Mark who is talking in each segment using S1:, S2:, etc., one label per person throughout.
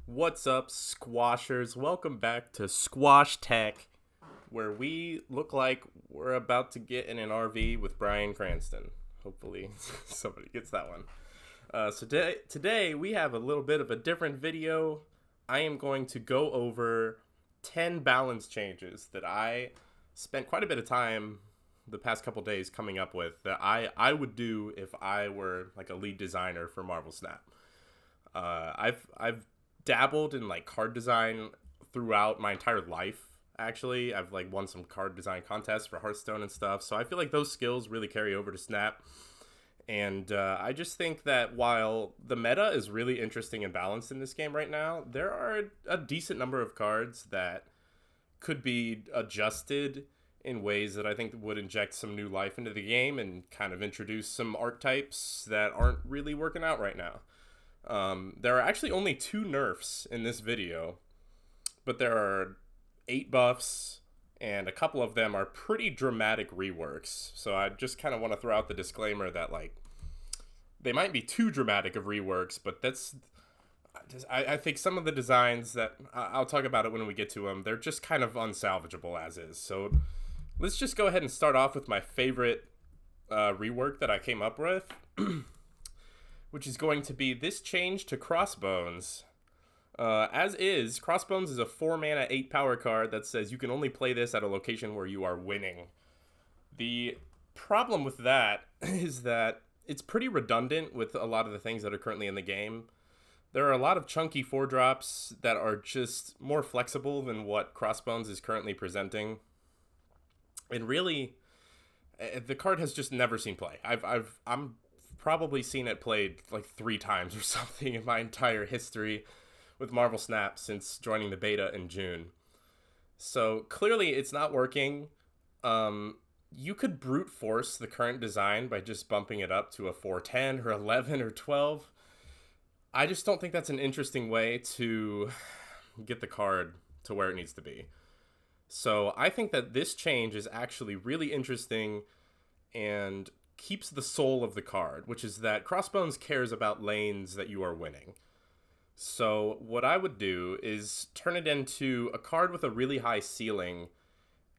S1: What's up, squashers? Welcome back to Squash Tech, where we look like we're about to get in an RV with Bryan Cranston. Hopefully, somebody gets that one. Today we have a little bit of a different video. I am going to go over 10 balance changes that I spent quite a bit of time the past couple days coming up with that I would do if I were like a lead designer for Marvel Snap. I've dabbled in like card design throughout my entire life. Actually, I've like won some card design contests for Hearthstone and stuff. So I feel like those skills really carry over to Snap. And I just think that while the meta is really interesting and balanced in this game right now, there are a decent number of cards that could be adjusted in ways that I think would inject some new life into the game and kind of introduce some archetypes that aren't really working out right now. There are actually only 2 nerfs in this video, but there are 8 buffs, and a couple of them are pretty dramatic reworks. So I just kind of want to throw out the disclaimer that like they might be too dramatic of reworks, but I think some of the designs that I'll talk about it when we get to them, they're just kind of unsalvageable as is. So let's just go ahead and start off with my favorite rework that I came up with. Which is going to be this change to Crossbones. As is, Crossbones is a 4-mana, 8-power card that says you can only play this at a location where you are winning. The problem with that is that it's pretty redundant with a lot of the things that are currently in the game. There are a lot of chunky 4-drops that are just more flexible than what Crossbones is currently presenting. And really, the card has just never seen play. I'm probably seen it played like 3 times or something in my entire history with Marvel Snap since joining the beta in June. So clearly it's not working. You could brute force the current design by just bumping it up to a 410 or 11 or 12. I just don't think that's an interesting way to get the card to where it needs to be. So I think that this change is actually really interesting and keeps the soul of the card, which is that Crossbones cares about lanes that you are winning. So what I would do is turn it into a card with a really high ceiling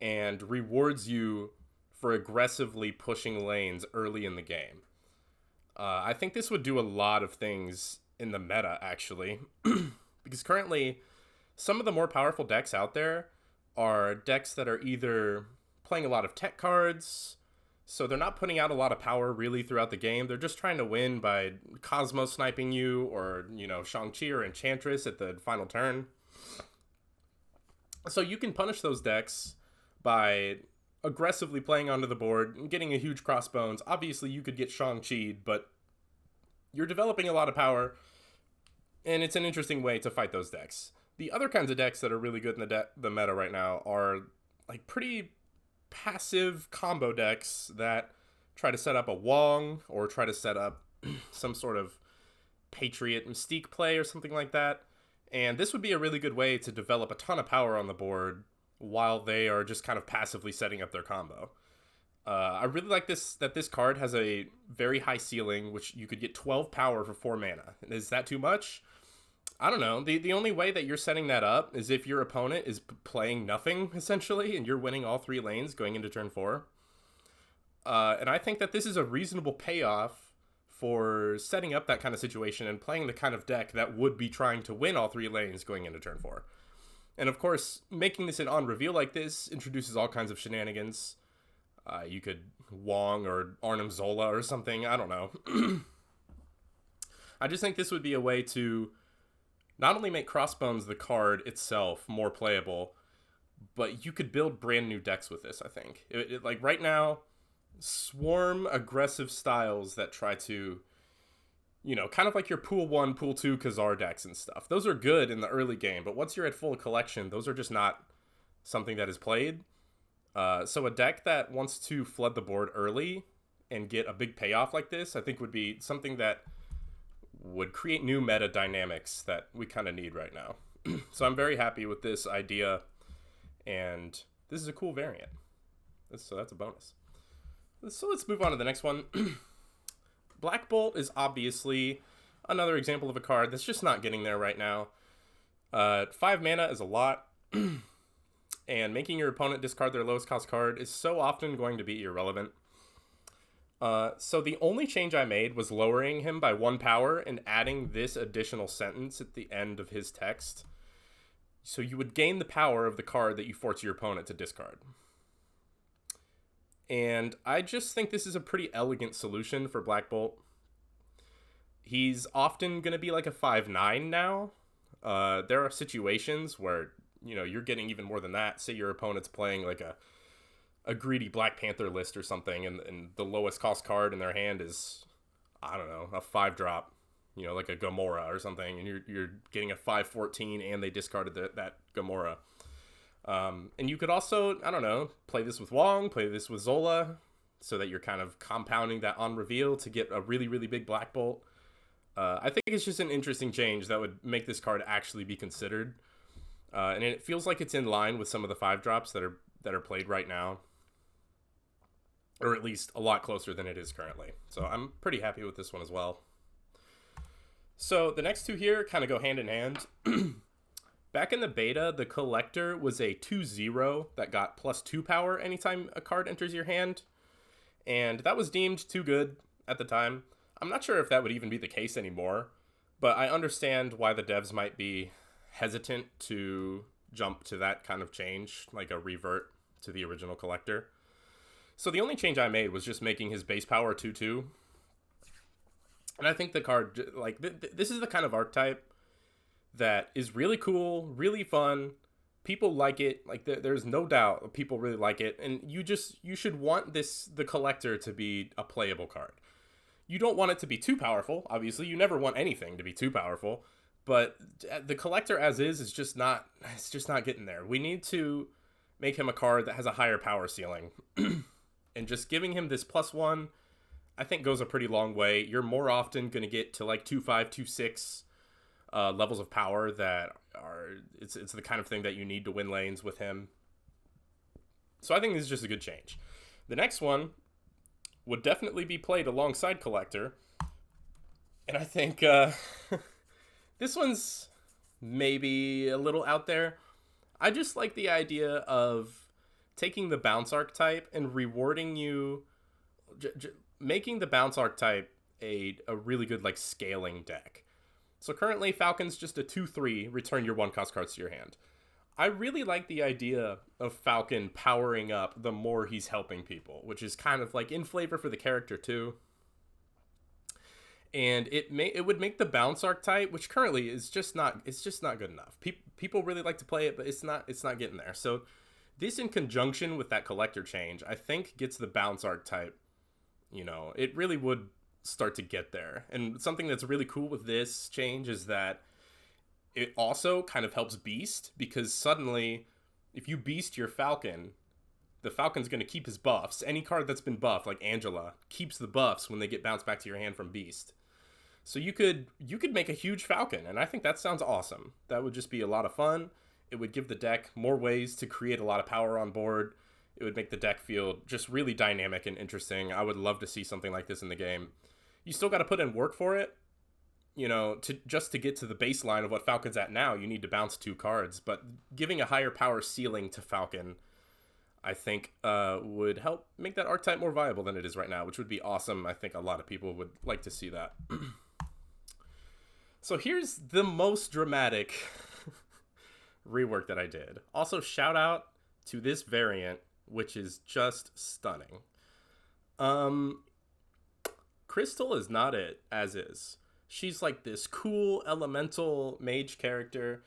S1: and rewards you for aggressively pushing lanes early in the game. I think this would do a lot of things in the meta, actually, because currently some of the more powerful decks out there are decks that are either playing a lot of tech cards, so they're not putting out a lot of power really throughout the game. They're just trying to win by Cosmo sniping you or, Shang-Chi or Enchantress at the final turn. So you can punish those decks by aggressively playing onto the board and getting a huge Crossbones. Obviously, you could get Shang-Chi'd, but you're developing a lot of power, and it's an interesting way to fight those decks. The other kinds of decks that are really good in the meta right now are like pretty passive combo decks that try to set up a Wong or try to set up some sort of Patriot Mystique play or something like that. And this would be a really good way to develop a ton of power on the board while they are just kind of passively setting up their combo. I really like that this card has a very high ceiling, which you could get 12 power for 4 mana. Is that too much? I don't know. The only way that you're setting that up is if your opponent is playing nothing, essentially, and you're winning all 3 lanes going into turn 4. And I think that this is a reasonable payoff for setting up that kind of situation and playing the kind of deck that would be trying to win all 3 lanes going into turn 4. And of course, making this an on-reveal like this introduces all kinds of shenanigans. You could Wong or Arnim Zola or something. I don't know. I just think this would be a way to not only make Crossbones the card itself more playable, but you could build brand new decks with this, I think. Like right now, swarm aggressive styles that try to, kind of like your Pool 1, Pool 2 Khazar decks and stuff. Those are good in the early game, but once you're at full collection, those are just not something that is played. So a deck that wants to flood the board early and get a big payoff like this, I think would be something that would create new meta dynamics that we kind of need right now. So I'm very happy with this idea, and this is a cool variant. So that's a bonus. So let's move on to the next one. Black Bolt is obviously another example of a card that's just not getting there right now. 5 mana is a lot, and making your opponent discard their lowest cost card is so often going to be irrelevant. So the only change I made was lowering him by 1 power and adding this additional sentence at the end of his text. So you would gain the power of the card that you force your opponent to discard. And I just think this is a pretty elegant solution for Black Bolt. He's often going to be like a 5/9 now. There are situations where, you're getting even more than that. Say your opponent's playing like a greedy Black Panther list or something, and the lowest cost card in their hand is, I don't know, a 5-drop, like a Gamora or something, and you're getting a 5/14 and they discarded that Gamora. And you could also, I don't know, play this with Wong, play this with Zola, so that you're kind of compounding that on reveal to get a really, really big Black Bolt. I think it's just an interesting change that would make this card actually be considered. And it feels like it's in line with some of the 5-drops that are played right now. Or at least a lot closer than it is currently. So I'm pretty happy with this one as well. So the next two here kind of go hand in hand. Back in the beta, the Collector was a 2/0 that got +2 power anytime a card enters your hand. And that was deemed too good at the time. I'm not sure if that would even be the case anymore, but I understand why the devs might be hesitant to jump to that kind of change, like a revert to the original Collector. So the only change I made was just making his base power 2/2. And I think the card, like, this is the kind of archetype that is really cool, really fun. People like it. Like, there's no doubt people really like it. And you should want the Collector to be a playable card. You don't want it to be too powerful, obviously. You never want anything to be too powerful. But the Collector as is just not getting there. We need to make him a card that has a higher power ceiling. And just giving him this +1, I think, goes a pretty long way. You're more often going to get to like 2/5, 2/6 levels of power that are... It's the kind of thing that you need to win lanes with him. So I think this is just a good change. The next one would definitely be played alongside Collector. And I think this one's maybe a little out there. I just like the idea of taking the bounce archetype and rewarding you, making the bounce archetype a really good, like, scaling deck. So currently, Falcon's just a 2/3, return your 1-cost cards to your hand. I really like the idea of Falcon powering up the more he's helping people, which is kind of like in flavor for the character too. And it would make the bounce archetype, which currently is just not good enough. People really like to play it, but it's not getting there. So this, in conjunction with that Collector change, I think gets the bounce archetype, it really would start to get there. And something that's really cool with this change is that it also kind of helps Beast, because suddenly, if you Beast your Falcon, the Falcon's going to keep his buffs. Any card that's been buffed, like Angela, keeps the buffs when they get bounced back to your hand from Beast. So you could make a huge Falcon, and I think that sounds awesome. That would just be a lot of fun. It would give the deck more ways to create a lot of power on board. It would make the deck feel just really dynamic and interesting. I would love to see something like this in the game. You still got to put in work for it. To get to the baseline of what Falcon's at now, you need to bounce 2 cards. But giving a higher power ceiling to Falcon, I think, would help make that archetype more viable than it is right now, which would be awesome. I think a lot of people would like to see that. So here's the most dramatic rework that I did. Also, shout out to this variant, which is just stunning. Crystal is not it, as is. She's like this cool elemental mage character,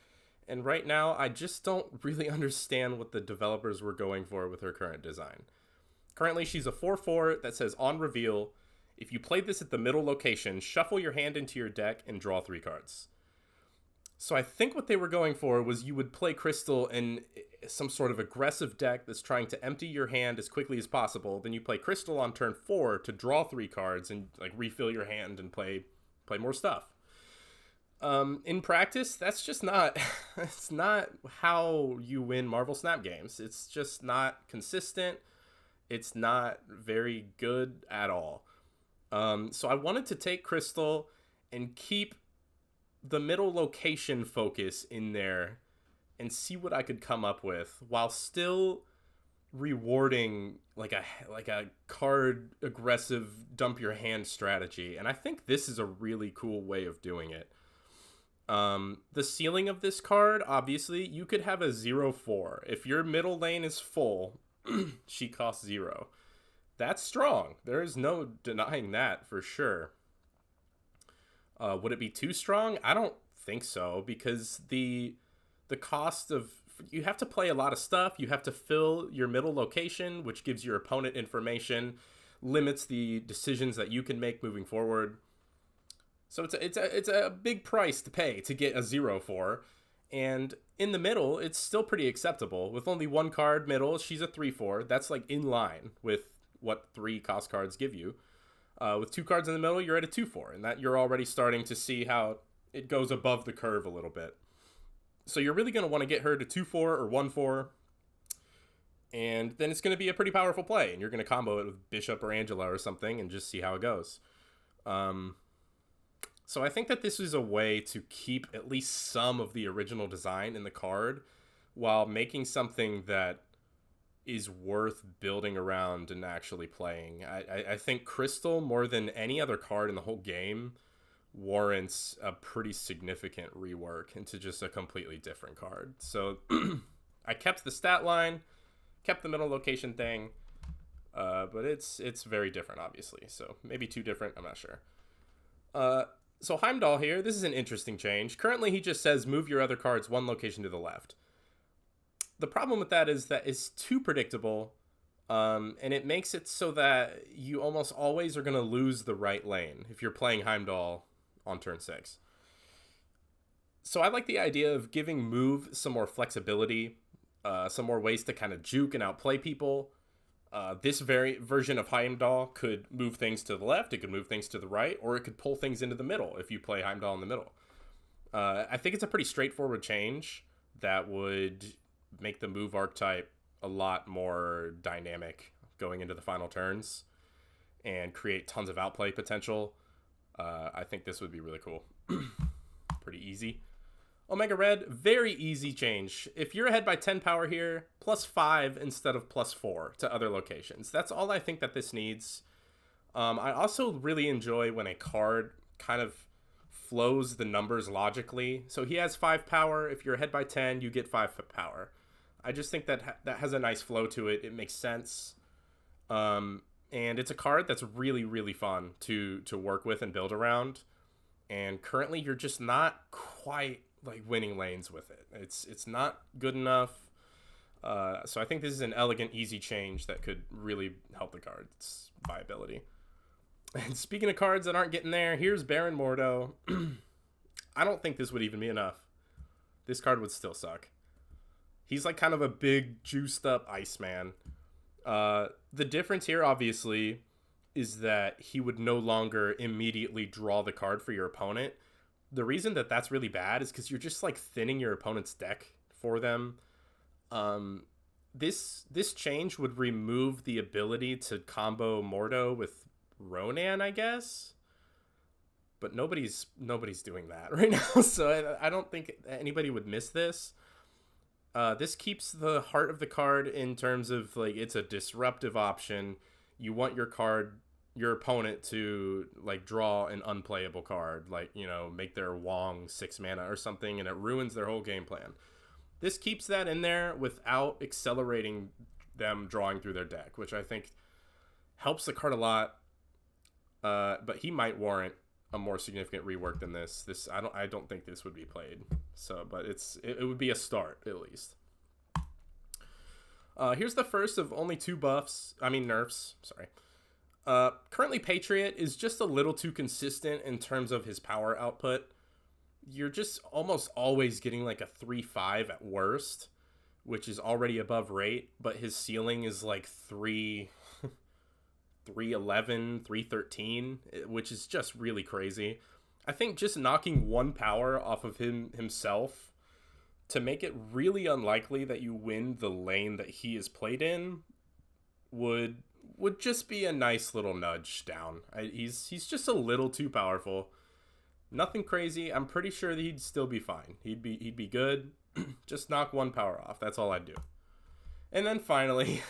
S1: and right now I just don't really understand what the developers were going for with her current design. Currently, she's a 4/4 that says, on reveal, if you play this at the middle location, shuffle your hand into your deck and draw 3 cards. So I think what they were going for was you would play Crystal in some sort of aggressive deck that's trying to empty your hand as quickly as possible. Then you play Crystal on turn 4 to draw 3 cards and like refill your hand and play more stuff. In practice, that's just not it's not how you win Marvel Snap games. It's just not consistent. It's not very good at all. So I wanted to take Crystal and keep the middle location focus in there and see what I could come up with while still rewarding like a card aggressive dump your hand strategy. And I think this is a really cool way of doing it. The ceiling of this card, obviously, you could have a 0/4. If your middle lane is full, she costs 0. That's strong. There is no denying that for sure. Would it be too strong? I don't think so, because the cost of, you have to play a lot of stuff. You have to fill your middle location, which gives your opponent information, limits the decisions that you can make moving forward. So it's a big price to pay to get a 0/4. And in the middle, it's still pretty acceptable. With only one card middle, she's a 3/4. That's like in line with what 3 cost cards give you. With 2 cards in the middle, you're at a 2/4, and that you're already starting to see how it goes above the curve a little bit. So you're really going to want to get her to 2/4 or 1/4, and then it's going to be a pretty powerful play, and you're going to combo it with Bishop or Angela or something and just see how it goes. So I think that this is a way to keep at least some of the original design in the card while making something that is worth building around and actually playing. I think Crystal, more than any other card in the whole game, warrants a pretty significant rework into just a completely different card. So I kept the stat line, kept the middle location thing, but it's very different, obviously. So maybe too different, I'm not sure. So Heimdall here, this is an interesting change. Currently, he just says move your other cards 1 location to the left. The problem with that is that it's too predictable, and it makes it so that you almost always are going to lose the right lane if you're playing Heimdall on turn 6. So I like the idea of giving move some more flexibility, some more ways to kind of juke and outplay people. This version of Heimdall could move things to the left, it could move things to the right, or it could pull things into the middle if you play Heimdall in the middle. I think it's a pretty straightforward change that would make the move archetype a lot more dynamic going into the final turns and create tons of outplay potential. I think this would be really cool. Pretty easy. Omega Red, very easy change. If you're ahead by 10 power here, +5 instead of +4 to other locations. That's all I think that this needs. I also really enjoy when a card kind of flows the numbers logically. So he has 5 power. If you're ahead by 10, you get 5 power. I just think that that has a nice flow to it. It makes sense. And it's a card that's really, really fun to work with and build around. And currently, you're just not quite like winning lanes with it. It's not good enough. So I think this is an elegant, easy change that could really help the card's viability. And speaking of cards that aren't getting there, here's Baron Mordo. I don't think this would even be enough. This card would still suck. He's like kind of a big, juiced up Iceman. The difference here, obviously, is that he would no longer immediately draw the card for your opponent. The reason that that's really bad is because you're just like thinning your opponent's deck for them. This change would remove the ability to combo Mordo with Ronan, I guess. But nobody's doing that right now, so I don't think anybody would miss this. This keeps the heart of the card in terms of like it's a disruptive option. You want your opponent to like draw an unplayable card, like, you know, make their Wong 6 mana or something, and it ruins their whole game plan. This keeps that in there without accelerating them drawing through their deck, which I think helps the card a lot. But he might warrant a more significant rework than this. I don't think this would be played. So, but it would be a start at least. Here's the first of only 2 nerfs. Sorry. Currently, Patriot is just a little too consistent in terms of his power output. You're just almost always getting like a 3/5 at worst, which is already above rate, but his ceiling is like 311, 313, which is just really crazy. I think just knocking 1 power off of himself to make it really unlikely that you win the lane that he is played in would just be a nice little nudge down. He's just a little too powerful. Nothing crazy. I'm pretty sure that he'd still be fine. He'd be good. Just knock one power off. That's all I'd do. And then finally,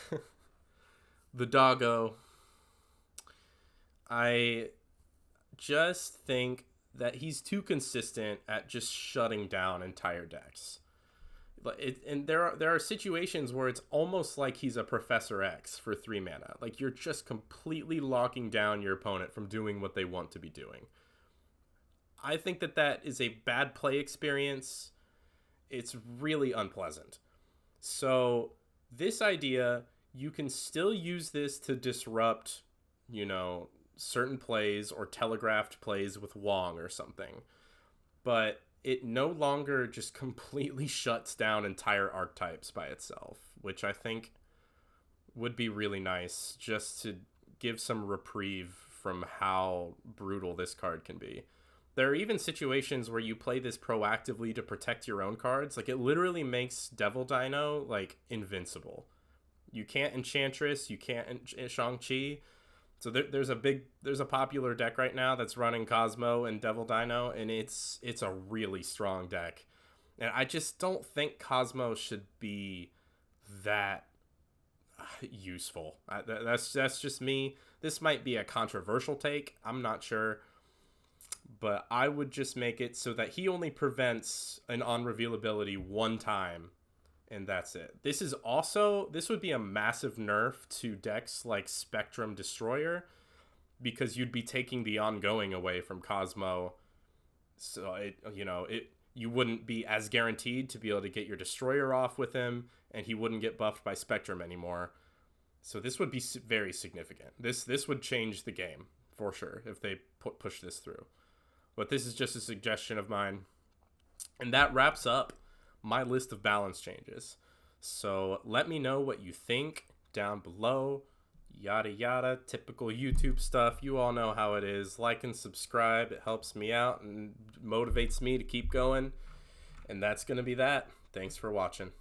S1: the Doggo. I just think that he's too consistent at just shutting down entire decks. And there are situations where it's almost like he's a Professor X for 3 mana. Like, you're just completely locking down your opponent from doing what they want to be doing. I think that is a bad play experience. It's really unpleasant. So this idea, you can still use this to disrupt, certain plays or telegraphed plays with Wong or something. But it no longer just completely shuts down entire archetypes by itself, which I think would be really nice just to give some reprieve from how brutal this card can be. There are even situations where you play this proactively to protect your own cards. Like, it literally makes Devil Dino, invincible. You can't Enchantress, you can't Shang-Chi. So there's a popular deck right now that's running Cosmo and Devil Dino, and it's a really strong deck. And I just don't think Cosmo should be that useful. That's just me. This might be a controversial take. I'm not sure. But I would just make it so that he only prevents an unrevealability one time, and that's it. This would be a massive nerf to decks like Spectrum Destroyer, because you'd be taking the ongoing away from Cosmo. So you wouldn't be as guaranteed to be able to get your Destroyer off with him, and he wouldn't get buffed by Spectrum anymore. So this would be very significant. This would change the game for sure if they push this through. But this is just a suggestion of mine. And that wraps up my list of balance changes. So let me know what you think down below. Yada yada, typical YouTube stuff. You all know how it is. Like and subscribe. It helps me out and motivates me to keep going. And that's going to be that. Thanks for watching.